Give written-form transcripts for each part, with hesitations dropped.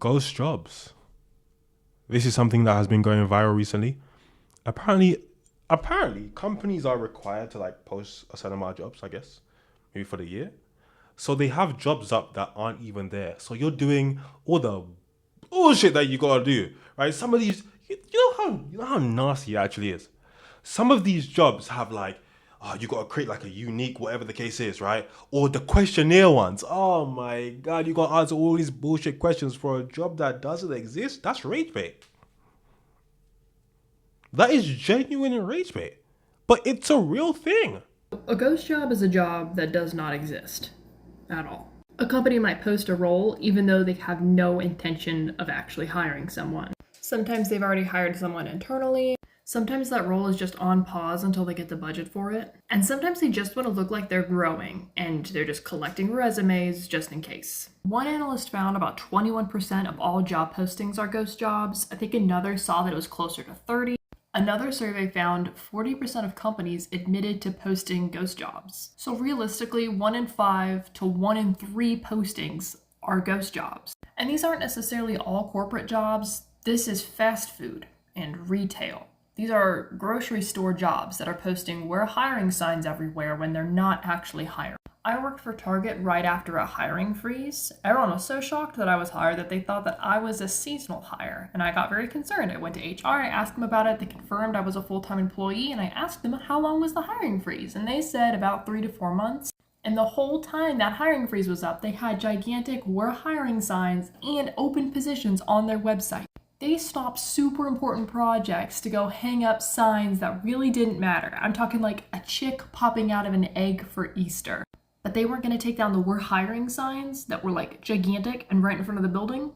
Ghost jobs. This is something that has been going viral recently. Apparently, companies are required to like post a certain amount of jobs, I guess, maybe for the year. So they have jobs up that aren't even there. So you're doing all the bullshit that you gotta do, right? Some of these, you know how nasty it actually is. Some of these jobs have like, oh, you gotta create like a unique, whatever the case is, right? Or the questionnaire ones. Oh my god, you gotta answer all these bullshit questions for a job that doesn't exist. That's rage bait. That is genuine rage bait. But it's a real thing. A ghost job is a job that does not exist at all. A company might post a role even though they have no intention of actually hiring someone. Sometimes they've already hired someone internally. Sometimes that role is just on pause until they get the budget for it. And sometimes they just want to look like they're growing and they're just collecting resumes just in case. One analyst found about 21% of all job postings are ghost jobs. I think another saw that it was closer to 30. Another survey found 40% of companies admitted to posting ghost jobs. So realistically, 1 in 5 to 1 in 3 postings are ghost jobs. And these aren't necessarily all corporate jobs. This is fast food and retail. These are grocery store jobs that are posting "we're hiring" signs everywhere when they're not actually hiring. I worked for Target right after a hiring freeze. Everyone was so shocked that I was hired that they thought that I was a seasonal hire, and I got very concerned. I went to HR, I asked them about it, they confirmed I was a full-time employee, and I asked them how long was the hiring freeze, and they said about 3 to 4 months. And the whole time that hiring freeze was up, they had gigantic "we're hiring" signs and open positions on their website. They stopped super important projects to go hang up signs that really didn't matter. I'm talking like a chick popping out of an egg for Easter. But they weren't going to take down the "we're hiring" signs that were like gigantic and right in front of the building.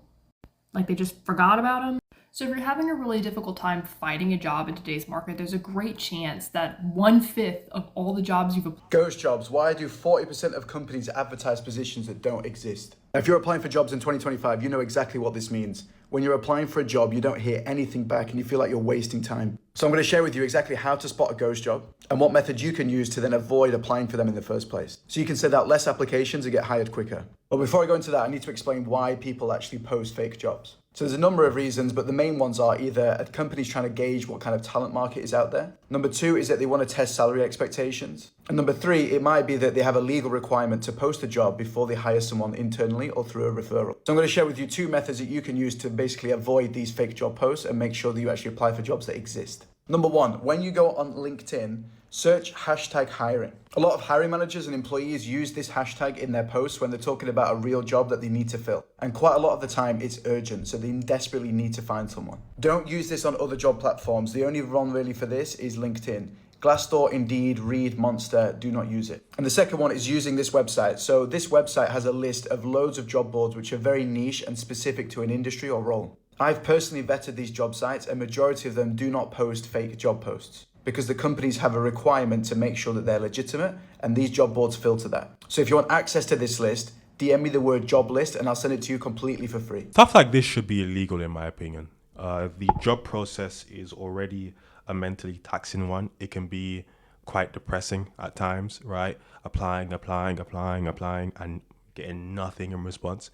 Like they just forgot about them. So if you're having a really difficult time finding a job in today's market, there's a great chance that 1/5 of all the jobs you've applied. Ghost jobs. Why do 40% of companies advertise positions that don't exist? Now, if you're applying for jobs in 2025, you know exactly what this means. When you're applying for a job, you don't hear anything back and you feel like you're wasting time. So I'm going to share with you exactly how to spot a ghost job and what methods you can use to then avoid applying for them in the first place. So you can send out less applications and get hired quicker. But before I go into that, I need to explain why people actually post fake jobs. So there's a number of reasons, but the main ones are either a company's trying to gauge what kind of talent market is out there. Number 2 is that they want to test salary expectations. And number 3, it might be that they have a legal requirement to post a job before they hire someone internally or through a referral. So I'm going to share with you 2 methods that you can use to basically avoid these fake job posts and make sure that you actually apply for jobs that exist. Number 1, when you go on LinkedIn, search #hiring. A lot of hiring managers and employees use this hashtag in their posts when they're talking about a real job that they need to fill. And quite a lot of the time it's urgent, so they desperately need to find someone. Don't use this on other job platforms. The only one really for this is LinkedIn. Glassdoor, Indeed, Reed, Monster, do not use it. And the second one is using this website. So this website has a list of loads of job boards which are very niche and specific to an industry or role. I've personally vetted these job sites and majority of them do not post fake job posts, because the companies have a requirement to make sure that they're legitimate, and these job boards filter that. So if you want access to this list, DM me the word "job list" and I'll send it to you completely for free. Stuff like this should be illegal in my opinion. The job process is already a mentally taxing one. It can be quite depressing at times, right? Applying, and getting nothing in response.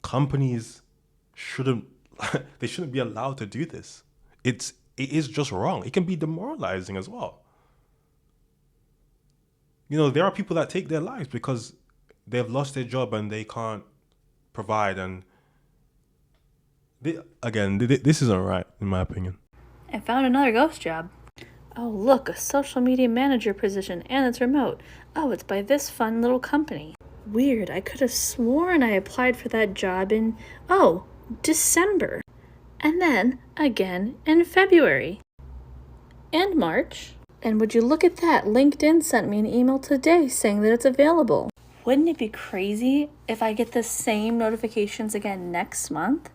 Companies shouldn't they shouldn't be allowed to do this. It is just wrong. It can be demoralizing as well. There are people that take their lives because they've lost their job and they can't provide. And this isn't right, in my opinion. I found another ghost job. Oh, look, a social media manager position, and it's remote. Oh, it's by this fun little company. Weird, I could have sworn I applied for that job in, December. And then again in February. And March. And would you look at that, LinkedIn sent me an email today saying that it's available. Wouldn't it be crazy if I get the same notifications again next month?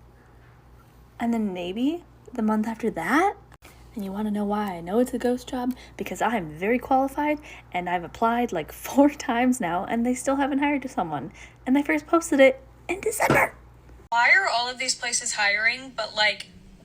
And then maybe the month after that? And you want to know why I know it's a ghost job? Because I'm very qualified and I've applied like 4 times now and they still haven't hired someone. And they first posted it in December. Why are all of these places hiring, but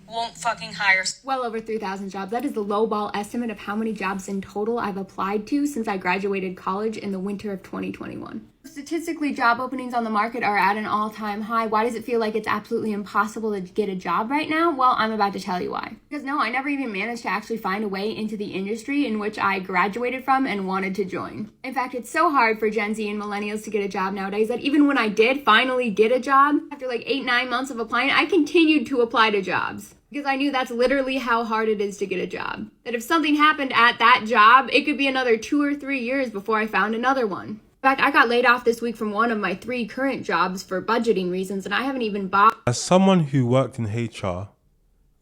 won't fucking hire? Well over 3,000 jobs. That is the lowball estimate of how many jobs in total I've applied to since I graduated college in the winter of 2021. Statistically, job openings on the market are at an all-time high. Why does it feel like it's absolutely impossible to get a job right now? Well, I'm about to tell you why. Because no, I never even managed to actually find a way into the industry in which I graduated from and wanted to join. In fact, it's so hard for Gen Z and millennials to get a job nowadays that even when I did finally get a job, after like 8-9 months of applying, I continued to apply to jobs. Because I knew that's literally how hard it is to get a job. That if something happened at that job, it could be another 2 or 3 years before I found another one. In fact, I got laid off this week from one of my 3 current jobs for budgeting reasons, and I haven't even bought. As someone who worked in HR,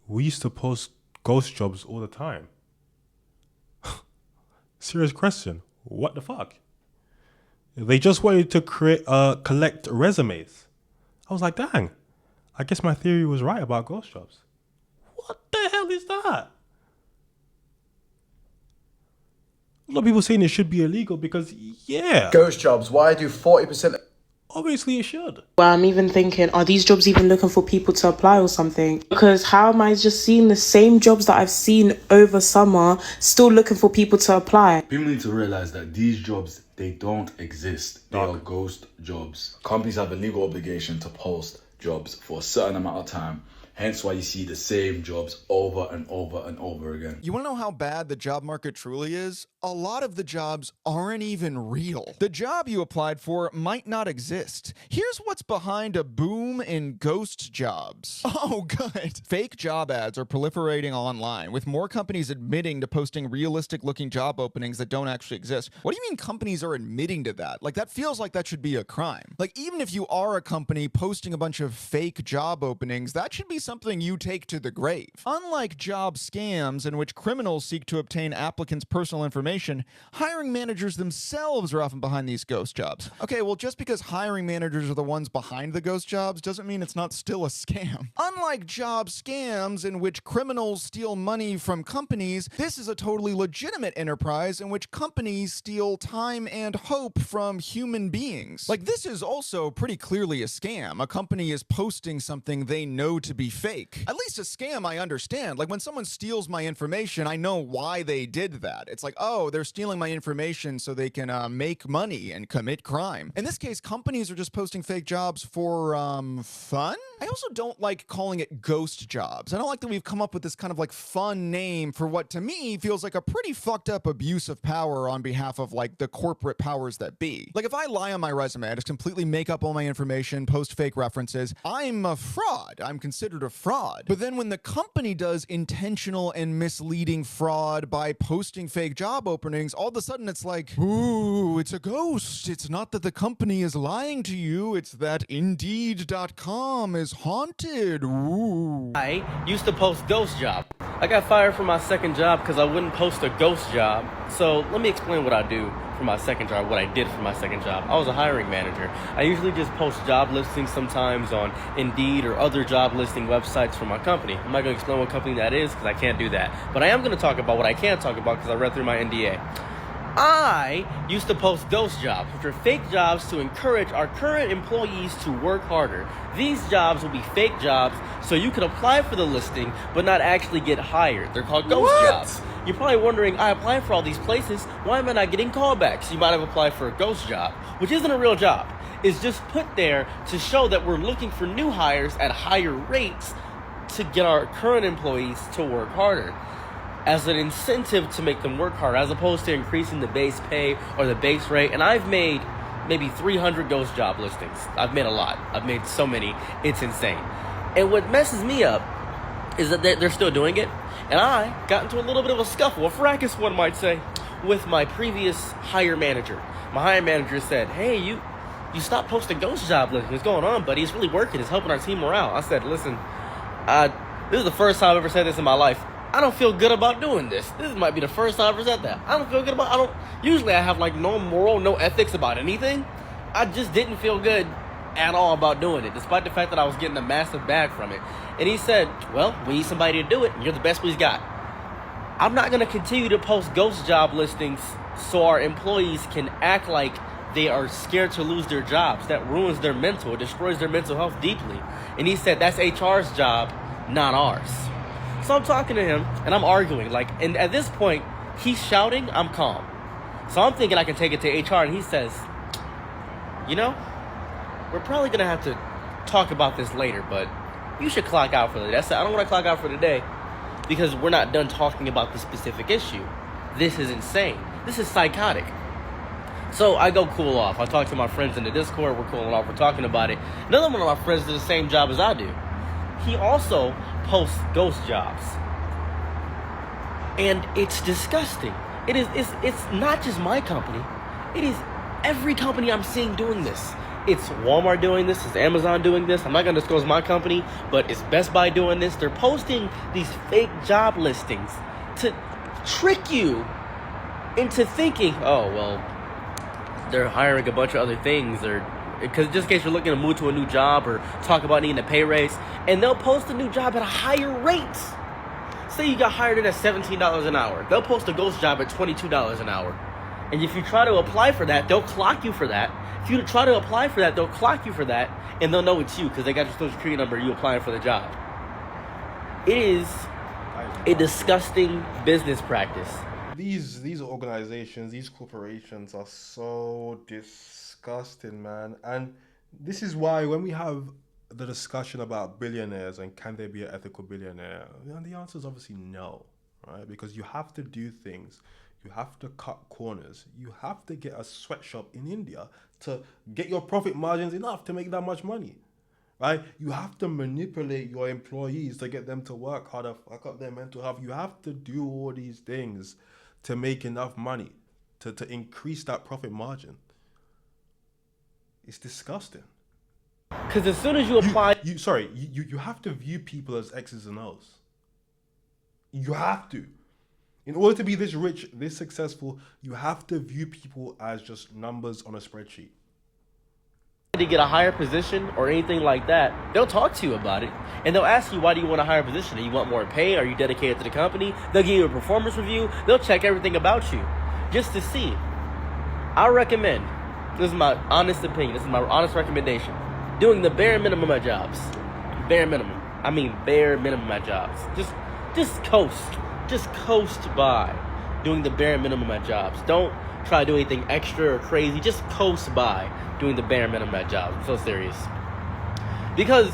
we used to post ghost jobs all the time. Serious question. What the fuck? They just wanted to collect resumes. I was like, dang, I guess my theory was right about ghost jobs. What the hell is that? A lot of people saying it should be illegal because, yeah, Ghost jobs, why do 40%... obviously it should. Well, I'm even thinking, are these jobs even looking for people to apply or something? Because how am I just seeing the same jobs that I've seen over summer, still looking for people to apply? People need to realize that these jobs, they don't exist. They are ghost jobs. Companies have a legal obligation to post jobs for a certain amount of time. Hence why you see the same jobs over and over and over again. You want to know how bad the job market truly is? A lot of the jobs aren't even real. The job you applied for might not exist. Here's what's behind a boom in ghost jobs. Oh, good. Fake job ads are proliferating online, with more companies admitting to posting realistic-looking job openings that don't actually exist. What do you mean companies are admitting to that? Like, that feels like that should be a crime. Like, even if you are a company posting a bunch of fake job openings, that should be something you take to the grave. Unlike job scams in which criminals seek to obtain applicants' personal information, hiring managers themselves are often behind these ghost jobs. Okay, well, just because hiring managers are the ones behind the ghost jobs doesn't mean it's not still a scam. Unlike job scams in which criminals steal money from companies, this is a totally legitimate enterprise in which companies steal time and hope from human beings. Like, this is also pretty clearly a scam. A company is posting something they know to be fake. At least a scam I understand. Like, when someone steals my information, I know why they did that. It's like, oh, they're stealing my information so they can make money and commit crime. In this case, companies are just posting fake jobs for fun? I also don't like calling it ghost jobs. I don't like that we've come up with this kind of like fun name for what to me feels like a pretty fucked up abuse of power on behalf of like the corporate powers that be. Like, if I lie on my resume, I just completely make up all my information, post fake references, I'm a fraud. I'm considered a fraud. But then when the company does intentional and misleading fraud by posting fake job openings, all of a sudden it's like, ooh, it's a ghost. It's not that the company is lying to you, it's that Indeed.com is haunted. Ooh. I used to post ghost job. I got fired from my second job because I wouldn't post a ghost job. So let me explain what I do for my second job, what I did for my second job. I was a hiring manager. I usually just post job listings sometimes on Indeed or other job listing websites for my company. I'm not going to explain what company that is because I can't do that. But I am going to talk about what I can talk about because I read through my NDA. I used to post ghost jobs, which are fake jobs to encourage our current employees to work harder. These jobs will be fake jobs, so you can apply for the listing, but not actually get hired. They're called ghost jobs. You're probably wondering, I applied for all these places, why am I not getting callbacks? You might have applied for a ghost job, which isn't a real job. It's just put there to show that we're looking for new hires at higher rates to get our current employees to work harder, as an incentive to make them work harder, as opposed to increasing the base pay or the base rate. And I've made maybe 300 ghost job listings. I've made a lot. I've made so many. It's insane. And what messes me up is that they're still doing it. And I got into a little bit of a scuffle, a fracas, one might say, with my previous hire manager. My hire manager said, hey, you stopped posting ghost job listings. What's going on, buddy? It's really working. It's helping our team morale. I said, listen, this is the first time I've ever said this in my life. I don't feel good about doing this. This might be the first time I've ever said that. I don't feel good about, usually I have like no moral, no ethics about anything. I just didn't feel good at all about doing it, despite the fact that I was getting a massive bag from it. And he said, well, we need somebody to do it, and you're the best we've got. I'm not going to continue to post ghost job listings so our employees can act like they are scared to lose their jobs. That ruins their mental, it destroys their mental health deeply. And he said, that's HR's job, not ours. So I'm talking to him, and I'm arguing, and at this point, he's shouting, I'm calm. So I'm thinking I can take it to HR, and he says, you know, we're probably going to have to talk about this later, but you should clock out for the day. I don't want to clock out for the day because we're not done talking about the specific issue. This is insane. This is psychotic. So I go cool off. I talk to my friends in the Discord. We're cooling off. We're talking about it. Another one of my friends does the same job as I do. He also posts ghost jobs. And it's disgusting. It's not just my company. It is every company I'm seeing doing this. It's Walmart doing this. It's Amazon doing this. I'm not going to disclose my company, but it's Best Buy doing this. They're posting these fake job listings to trick you into thinking, oh, well, they're hiring a bunch of other things, or because just in case you're looking to move to a new job or talk about needing a pay raise, and they'll post a new job at a higher rate. Say you got hired in at $17 an hour. They'll post a ghost job at $22 an hour. And if you try to apply for that, they'll clock you for that. If you try to apply for that, they'll clock you for that, and they'll know it's you because they got your social security number and you applying for the job. It is a disgusting business practice. These organizations, these corporations are so disgusting, man. And this is why when we have the discussion about billionaires and can they be an ethical billionaire, the answer is obviously no, right? Because you have to do things. You have to cut corners. You have to get a sweatshop in India to get your profit margins enough to make that much money, right? You have to manipulate your employees to get them to work harder, fuck up their mental health. You have to do all these things to make enough money, to increase that profit margin. It's disgusting. Because as soon as you apply... You have to view people as X's and O's. You have to. In order to be this rich, this successful, you have to view people as just numbers on a spreadsheet. To get a higher position or anything like that, they'll talk to you about it. And they'll ask you, why do you want a higher position? Do you want more pay? Are you dedicated to the company? They'll give you a performance review. They'll check everything about you just to see. I recommend, this is my honest opinion, this is my honest recommendation, doing the bare minimum at jobs. Bare minimum. I mean bare minimum at jobs. Just coast. Just coast by doing the bare minimum at jobs. Don't try to do anything extra or crazy. Just coast by doing the bare minimum at jobs. I'm so serious. Because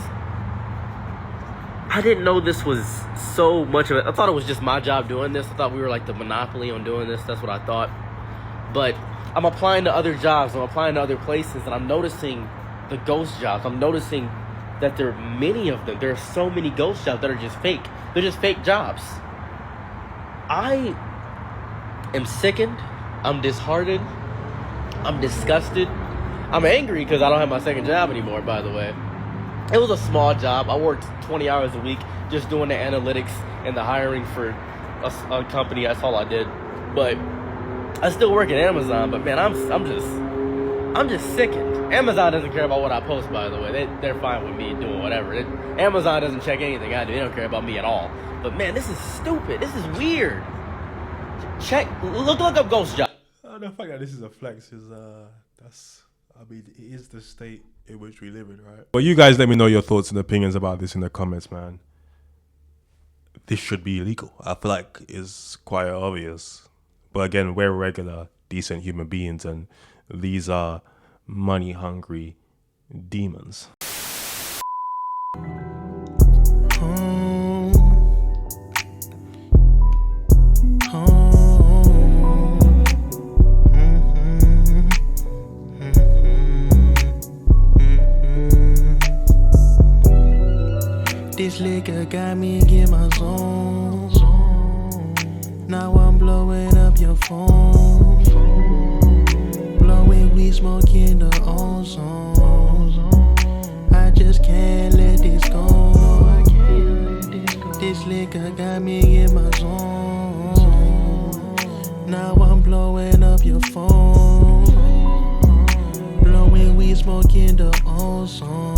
I didn't know this was so much of it. I thought it was just my job doing this. I thought we were like the monopoly on doing this. That's what I thought. But I'm applying to other jobs. I'm applying to other places. And I'm noticing the ghost jobs. I'm noticing that there are many of them. There are so many ghost jobs that are just fake. They're just fake jobs. I am sickened. I'm disheartened. I'm disgusted. I'm angry because I don't have my second job anymore, by the way. It was a small job. I worked 20 hours a week just doing the analytics and the hiring for a company. That's all I did. But I still work at Amazon. But man, I'm just sickened. Amazon doesn't care about what I post, by the way. They're fine with me doing whatever. Amazon doesn't check anything I do. They don't care about me at all. But man, this is stupid. This is weird. Look up ghost job. The fact that this is a flex is it is the state in which we live in, right? But you guys let me know your thoughts and opinions about this in the comments, man. This should be illegal. I feel like it's quite obvious. But again, we're regular, decent human beings, and these are money-hungry demons. This liquor got me in my zone. Now I'm blowing up your phone. Blowing weed, smoking the ozone. I just can't let this go. This liquor got me in my zone. Now I'm blowing up your phone. Blowing weed, smoking the ozone.